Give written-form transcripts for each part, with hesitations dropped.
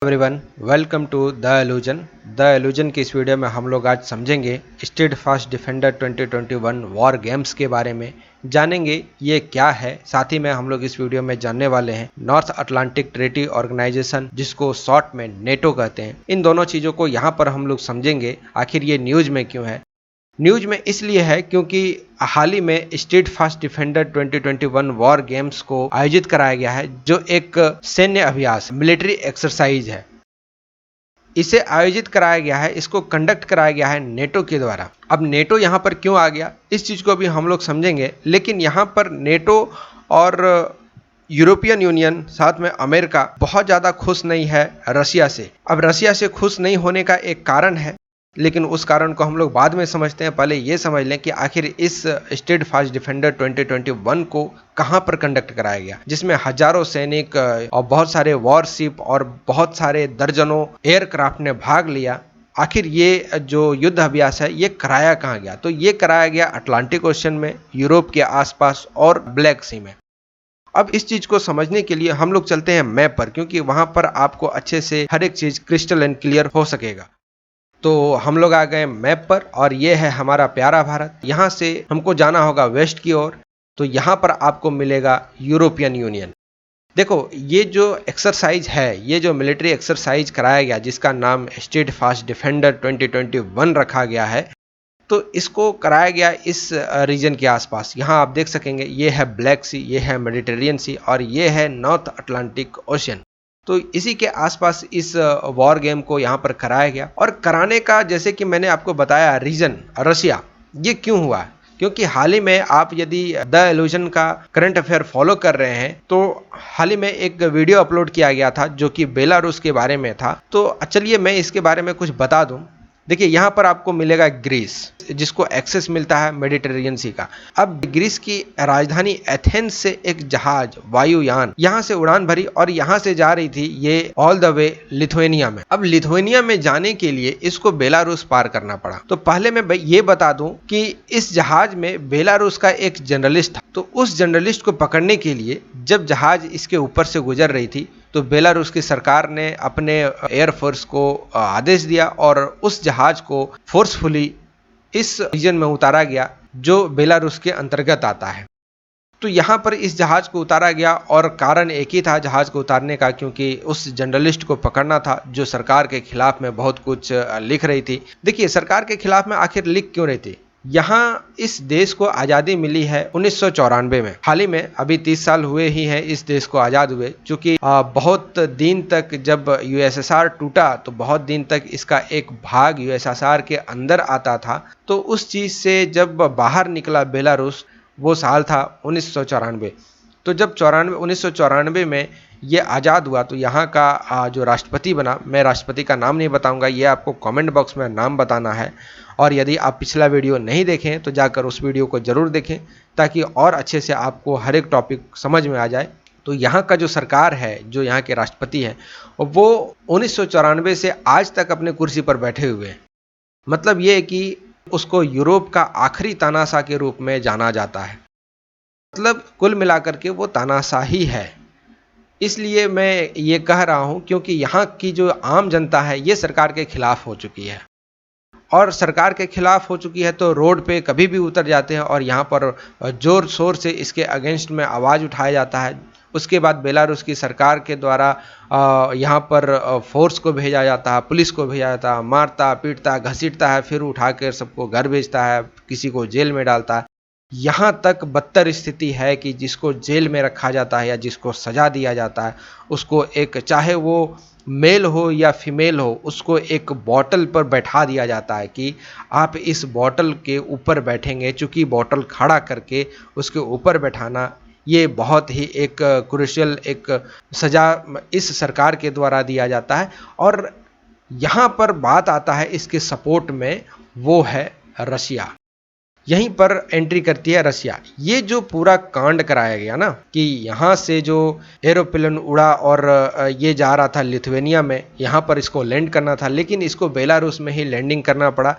Everyone, welcome to the एलुजन की इस video में हम लोग आज समझेंगे स्टेडफास्ट डिफेंडर 2021 वॉर गेम्स के बारे में। जानेंगे ये क्या है। साथ ही में हम लोग इस वीडियो में जानने वाले हैं नॉर्थ अटलांटिक ट्रीटी ऑर्गेनाइजेशन, जिसको शॉर्ट में नेटो कहते हैं। इन दोनों चीज़ों को यहाँ पर हम लोग समझेंगे आखिर ये न्यूज़ में क्यों है। न्यूज में इसलिए है क्योंकि हाल ही में स्टेडफास्ट डिफेंडर 2021 वॉर गेम्स को आयोजित कराया गया है, जो एक सैन्य अभ्यास मिलिट्री एक्सरसाइज है। इसे आयोजित कराया गया है, इसको कंडक्ट कराया गया है नेटो के द्वारा। अब नेटो यहाँ पर क्यों आ गया, इस चीज को भी हम लोग समझेंगे। लेकिन यहाँ पर नेटो और यूरोपियन यूनियन, साथ में अमेरिका बहुत ज्यादा खुश नहीं है रशिया से। अब रशिया से खुश नहीं होने का एक कारण है, लेकिन उस कारण को हम लोग बाद में समझते हैं। पहले ये समझ लें कि आखिर इस स्टेडफास्ट डिफेंडर 2021 को कहां पर कंडक्ट कराया गया, जिसमें हजारों सैनिक और बहुत सारे वॉरशिप और बहुत सारे दर्जनों एयरक्राफ्ट ने भाग लिया। आखिर ये जो युद्ध अभ्यास है ये कराया कहाँ गया, तो ये कराया गया अटलांटिक ओशन में, यूरोप के आसपास और ब्लैक सी में। अब इस चीज को समझने के लिए हम लोग चलते हैं मैप पर, क्योंकि वहां पर आपको अच्छे से हर एक चीज क्रिस्टल एंड क्लियर हो सकेगा। तो हम लोग आ गए मैप पर, और ये है हमारा प्यारा भारत। यहाँ से हमको जाना होगा वेस्ट की ओर, तो यहाँ पर आपको मिलेगा यूरोपियन यूनियन। देखो, ये जो एक्सरसाइज है, ये जो मिलिट्री एक्सरसाइज कराया गया, जिसका नाम स्टेडफास्ट डिफेंडर 2021 रखा गया है, तो इसको कराया गया इस रीजन के आसपास। यहाँ आप देख सकेंगे ये है ब्लैक सी, ये है मेडिटेरियन सी, और ये है नॉर्थ अटलांटिक ओशन। तो इसी के आसपास इस वॉर गेम को यहाँ पर कराया गया। और कराने का, जैसे कि मैंने आपको बताया, रीजन रशिया। ये क्यों हुआ, क्योंकि हाल ही में आप यदि द एलुजन का करंट अफेयर फॉलो कर रहे हैं, तो हाल ही में एक वीडियो अपलोड किया गया था जो कि बेलारूस के बारे में था। तो चलिए मैं इसके बारे में कुछ बता दूं। देखिए, यहाँ पर आपको मिलेगा ग्रीस, जिसको एक्सेस मिलता है मेडिटेरियन सी का। अब ग्रीस की राजधानी एथेंस से एक जहाज, वायुयान, यहाँ से उड़ान भरी और यहाँ से जा रही थी ये ऑल द वे लिथुएनिया में। अब लिथुएनिया में जाने के लिए इसको बेलारूस पार करना पड़ा। तो पहले मैं ये बता दूं कि इस जहाज में बेलारूस का एक जर्नलिस्ट था। तो उस जर्नलिस्ट को पकड़ने के लिए जब जहाज इसके ऊपर से गुजर रही थी, तो बेलारूस की सरकार ने अपने एयरफोर्स को आदेश दिया और उस जहाज को फोर्सफुली इस रीजन में उतारा गया, जो बेलारूस के अंतर्गत आता है। तो यहाँ पर इस जहाज को उतारा गया, और कारण एक ही था जहाज को उतारने का, क्योंकि उस जर्नलिस्ट को पकड़ना था जो सरकार के खिलाफ में बहुत कुछ लिख रही थी। देखिए, सरकार के खिलाफ में आखिर लिख क्यों रही थी। यहाँ इस देश को आज़ादी मिली है 1994 में। हाल ही में अभी 30 साल हुए ही हैं इस देश को आज़ाद हुए, चूँकि बहुत दिन तक जब यूएसएसआर टूटा, तो बहुत दिन तक इसका एक भाग यूएसएसआर के अंदर आता था। तो उस चीज़ से जब बाहर निकला बेलारूस, वो साल था 1994। तो जब 1994 में ये आज़ाद हुआ, तो यहाँ का जो राष्ट्रपति बना, मैं राष्ट्रपति का नाम नहीं बताऊंगा, ये आपको कमेंट बॉक्स में नाम बताना है। और यदि आप पिछला वीडियो नहीं देखें तो जाकर उस वीडियो को ज़रूर देखें, ताकि और अच्छे से आपको हर एक टॉपिक समझ में आ जाए। तो यहाँ का जो सरकार है, जो यहाँ के राष्ट्रपति हैं, वो 1994 से आज तक अपने कुर्सी पर बैठे हुए हैं। मतलब ये कि उसको यूरोप का आखिरी तानाशाह के रूप में जाना जाता है। मतलब कुल मिलाकर के वो तानाशाही है। इसलिए मैं ये कह रहा हूँ क्योंकि यहाँ की जो आम जनता है ये सरकार के खिलाफ हो चुकी है, और सरकार के खिलाफ हो चुकी है तो रोड पे कभी भी उतर जाते हैं, और यहाँ पर जोर शोर से इसके अगेंस्ट में आवाज़ उठाया जाता है। उसके बाद बेलारूस की सरकार के द्वारा यहाँ पर फोर्स को भेजा जाता है, पुलिस को भेजा जाता है, मारता पीटता घसीटता है, फिर उठा कर सबको घर भेजता है, किसी को जेल में डालता है। यहाँ तक बदतर स्थिति है कि जिसको जेल में रखा जाता है या जिसको सजा दिया जाता है, उसको एक, चाहे वो मेल हो या फीमेल हो, उसको एक बॉटल पर बैठा दिया जाता है कि आप इस बॉटल के ऊपर बैठेंगे। चूँकि बॉटल खड़ा करके उसके ऊपर बैठाना, ये बहुत ही एक क्रूशियल एक सजा इस सरकार के द्वारा दिया जाता है। और यहाँ पर बात आता है इसके सपोर्ट में, वो है रशिया। यहीं पर एंट्री करती है रशिया। ये जो पूरा कांड कराया गया ना, कि यहाँ से जो एरोप्लेन उड़ा और ये जा रहा था लिथुएनिया में, यहाँ पर इसको लैंड करना था, लेकिन इसको बेलारूस में ही लैंडिंग करना पड़ा।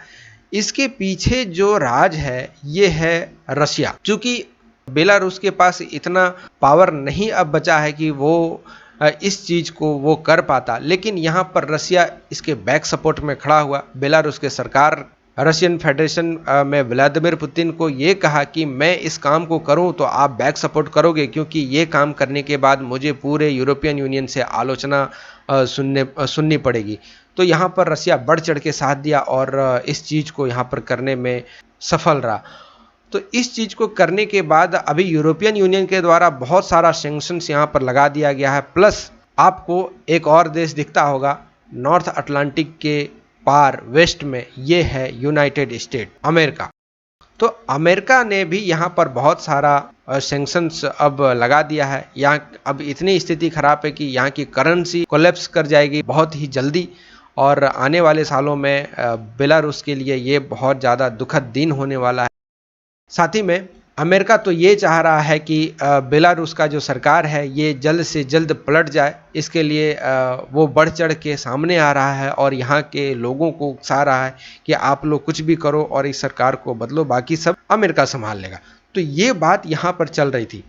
इसके पीछे जो राज है ये है रशिया। क्योंकि बेलारूस के पास इतना पावर नहीं अब बचा है कि वो इस चीज़ को वो कर पाता, लेकिन यहाँ पर रसिया इसके बैक सपोर्ट में खड़ा हुआ। बेलारूस के सरकार रशियन फेडरेशन में व्लादिमीर पुतिन को ये कहा कि मैं इस काम को करूं तो आप बैक सपोर्ट करोगे, क्योंकि ये काम करने के बाद मुझे पूरे यूरोपियन यूनियन से आलोचना सुननी पड़ेगी। तो यहाँ पर रसिया बढ़ चढ़ के साथ दिया और इस चीज़ को यहाँ पर करने में सफल रहा। तो इस चीज़ को करने के बाद अभी यूरोपियन यूनियन के द्वारा बहुत सारा सैंक्शंस यहाँ पर लगा दिया गया है। प्लस आपको एक और देश दिखता होगा नॉर्थ अटलांटिक के पार वेस्ट में, ये है यूनाइटेड स्टेट अमेरिका। तो अमेरिका ने भी यहाँ पर बहुत सारा सैंक्शंस अब लगा दिया है। यहाँ अब इतनी स्थिति खराब है कि यहाँ की करेंसी कोलैप्स कर जाएगी बहुत ही जल्दी, और आने वाले सालों में बेलारूस के लिए ये बहुत ज़्यादा दुखद दिन होने वाला है। साथ ही में अमेरिका तो ये चाह रहा है कि बेलारूस का जो सरकार है ये जल्द से जल्द पलट जाए। इसके लिए वो बढ़ चढ़ के सामने आ रहा है और यहाँ के लोगों को उकसा रहा है कि आप लोग कुछ भी करो और इस सरकार को बदलो, बाकी सब अमेरिका संभाल लेगा। तो ये बात यहाँ पर चल रही थी।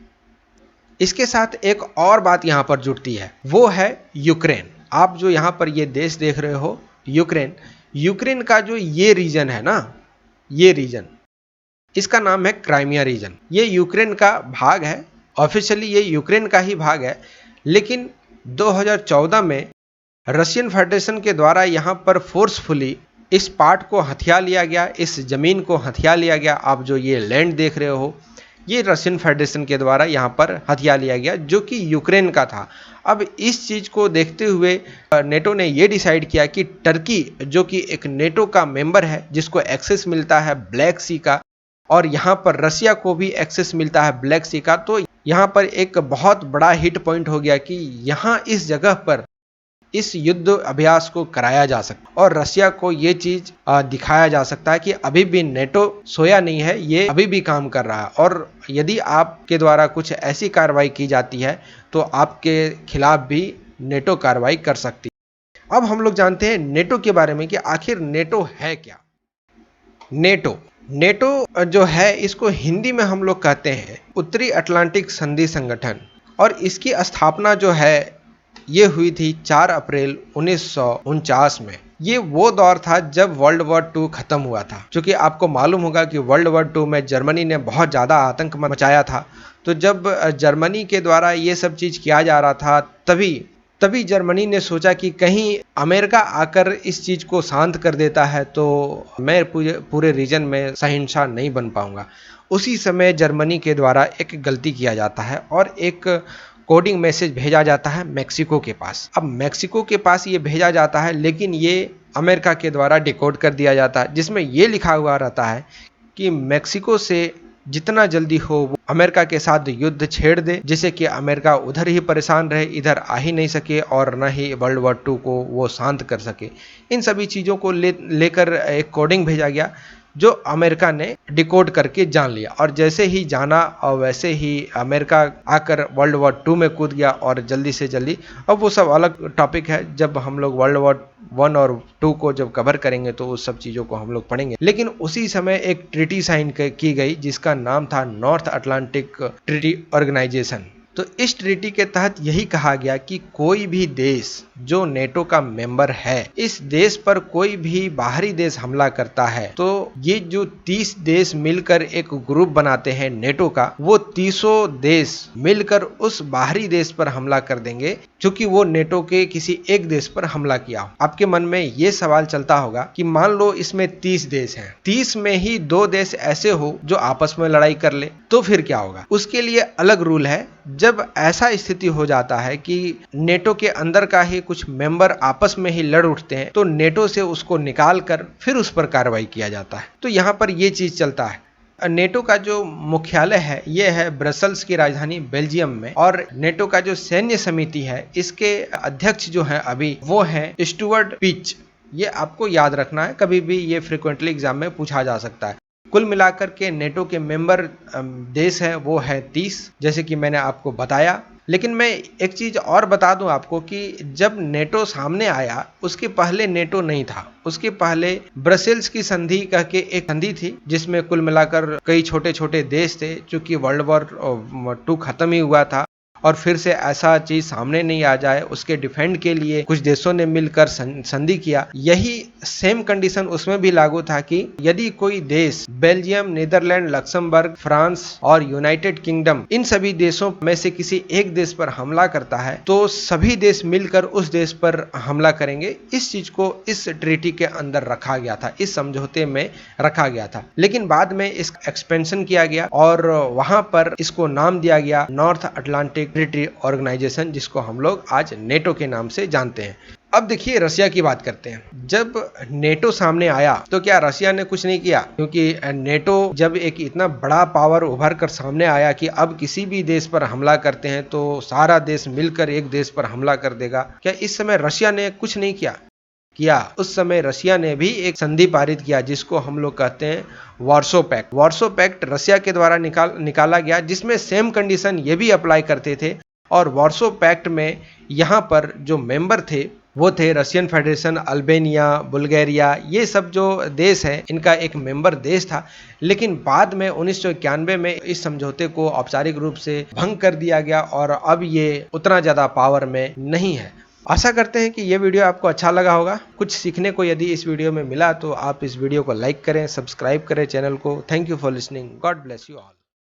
इसके साथ एक और बात यहाँ पर जुड़ती है, वो है यूक्रेन। आप जो यहाँ पर ये देश देख रहे हो यूक्रेन का जो ये रीजन है ना, ये रीजन, इसका नाम है क्राइमिया रीजन। ये यूक्रेन का भाग है, ऑफिशियली ये यूक्रेन का ही भाग है, लेकिन 2014 में रशियन फेडरेशन के द्वारा यहाँ पर फोर्सफुली इस पार्ट को हथिया लिया गया, इस ज़मीन को हथिया लिया गया। आप जो ये लैंड देख रहे हो ये रशियन फेडरेशन के द्वारा यहाँ पर हथिया लिया गया, जो कि यूक्रेन का था। अब इस चीज़ को देखते हुए नेटो ने ये डिसाइड किया कि टर्की, जो कि एक नेटो का मेंबर है जिसको एक्सेस मिलता है ब्लैक सी का, और यहाँ पर रसिया को भी एक्सेस मिलता है ब्लैक सी का, तो यहाँ पर एक बहुत बड़ा हिट पॉइंट हो गया कि यहाँ इस जगह पर इस युद्ध अभ्यास को कराया जा सकता और रसिया को ये चीज़ दिखाया जा सकता है कि अभी भी नेटो सोया नहीं है, ये अभी भी काम कर रहा है, और यदि आपके द्वारा कुछ ऐसी कार्रवाई की जाती है तो आपके खिलाफ भी नेटो कार्रवाई कर सकती है। अब हम लोग जानते हैं नेटो के बारे में कि आखिर नेटो है क्या। नेटो जो है इसको हिंदी में हम लोग कहते हैं उत्तरी अटलांटिक संधि संगठन, और इसकी स्थापना जो है ये हुई थी 4 अप्रैल 1949 में। ये वो दौर था जब वर्ल्ड वॉर 2 खत्म हुआ था। क्योंकि आपको मालूम होगा कि वर्ल्ड वॉर 2 में जर्मनी ने बहुत ज़्यादा आतंक मचाया था, तो जब जर्मनी के द्वारा ये सब चीज़ किया जा रहा था तभी जर्मनी ने सोचा कि कहीं अमेरिका आकर इस चीज़ को शांत कर देता है तो मैं पूरे रीजन में सहिंसा नहीं बन पाऊंगा। उसी समय जर्मनी के द्वारा एक गलती किया जाता है और एक कोडिंग मैसेज भेजा जाता है मैक्सिको के पास। अब मैक्सिको के पास ये भेजा जाता है, लेकिन ये अमेरिका के द्वारा डिकोड कर दिया जाता है, जिसमें ये लिखा हुआ रहता है कि मैक्सिको से जितना जल्दी हो वो अमेरिका के साथ युद्ध छेड़ दे, जिससे कि अमेरिका उधर ही परेशान रहे, इधर आ ही नहीं सके और न ही वर्ल्ड वॉर 2 को वो शांत कर सके। इन सभी चीज़ों को लेकर एक कोडिंग भेजा गया जो अमेरिका ने डिकोड करके जान लिया, और जैसे ही जाना और वैसे ही अमेरिका आकर वर्ल्ड वॉर 2 में कूद गया और जल्दी से जल्दी। अब वो सब अलग टॉपिक है, जब हम लोग वर्ल्ड वॉर 1 और 2 को जब कवर करेंगे तो उस सब चीज़ों को हम लोग पढ़ेंगे। लेकिन उसी समय एक ट्रीटी साइन की गई जिसका नाम था नॉर्थ अटलांटिक ट्रीटी ऑर्गेनाइजेशन। तो इस ट्रीटी के तहत यही कहा गया कि कोई भी देश जो नेटो का मेंबर है, इस देश पर कोई भी बाहरी देश हमला करता है तो ये जो 30 देश मिलकर एक ग्रुप बनाते हैं नेटो का, वो 30 देश मिलकर उस बाहरी देश पर हमला कर देंगे क्योंकि वो नेटो के किसी एक देश पर हमला किया हो। आपके मन में ये सवाल चलता होगा कि मान लो इसमें 30 देश हैं, 30 में ही 2 देश ऐसे हो जो आपस में लड़ाई कर ले, तो फिर क्या होगा? उसके लिए अलग रूल है। जब ऐसा स्थिति हो जाता है कि नेटो के अंदर का ही कुछ मेंबर आपस में ही लड़ उठते हैं तो नेटो से उसको निकाल कर फिर उस पर कार्रवाई किया जाता है। तो यहाँ पर ये चीज चलता है। नेटो का जो मुख्यालय है ये है ब्रसल्स की राजधानी बेल्जियम में, और नेटो का जो सैन्य समिति है इसके अध्यक्ष जो है अभी वो है स्टुअर्ट पिच। ये आपको याद रखना है, कभी भी ये फ्रिक्वेंटली एग्जाम में पूछा जा सकता है। कुल मिलाकर के नेटो के मेंबर देश हैं वो है 30, जैसे कि मैंने आपको बताया। लेकिन मैं एक चीज़ और बता दूं आपको कि जब नेटो सामने आया उसके पहले नेटो नहीं था। उसके पहले ब्रसेल्स की संधि कह के एक संधि थी जिसमें कुल मिलाकर कई छोटे छोटे देश थे, चूंकि वर्ल्ड वॉर 2 खत्म ही हुआ था और फिर से ऐसा चीज सामने नहीं आ जाए, उसके डिफेंड के लिए कुछ देशों ने मिलकर संधि किया। यही सेम कंडीशन उसमें भी लागू था कि यदि कोई देश बेल्जियम, नीदरलैंड, लक्समबर्ग, फ्रांस और यूनाइटेड किंगडम इन सभी देशों में से किसी एक देश पर हमला करता है तो सभी देश मिलकर उस देश पर हमला करेंगे। इस चीज को इस ट्रीटी के अंदर रखा गया था, इस समझौते में रखा गया था। लेकिन बाद में इस एक्सपेंशन किया गया और वहां पर इसको नाम दिया गया नॉर्थ अटलांटिक ट्रीटी ऑर्गेनाइजेशन, जिसको हम लोग आज नेटो के नाम से जानते हैं। अब देखिए रशिया की बात करते हैं। जब नेटो सामने आया तो क्या रशिया ने कुछ नहीं किया? क्योंकि नेटो जब एक इतना बड़ा पावर उभर कर सामने आया कि अब किसी भी देश पर हमला करते हैं तो सारा देश मिलकर एक देश पर हमला कर देगा, क्या इस समय रशिया ने कुछ नहीं किया? उस समय रशिया ने भी एक संधि पारित किया जिसको हम लोग कहते हैं Warsaw Pact. Warsaw Pact Russia के द्वारा निकाला गया, जिसमें सेम कंडीशन ये भी अप्लाई करते थे। और वार्सो पैक्ट में यहाँ पर जो मेंबर थे वो थे रशियन फेडरेशन, अल्बानिया, बुल्गारिया, ये सब जो देश हैं इनका एक मेंबर देश था। लेकिन बाद में 1991 में इस समझौते को औपचारिक रूप से भंग कर दिया गया और अब ये उतना ज़्यादा पावर में नहीं है। आशा करते हैं कि ये वीडियो आपको अच्छा लगा होगा। कुछ सीखने को यदि इस वीडियो में मिला तो आप इस वीडियो को लाइक करें, सब्सक्राइब करें चैनल को। Thank you for listening. God bless you all.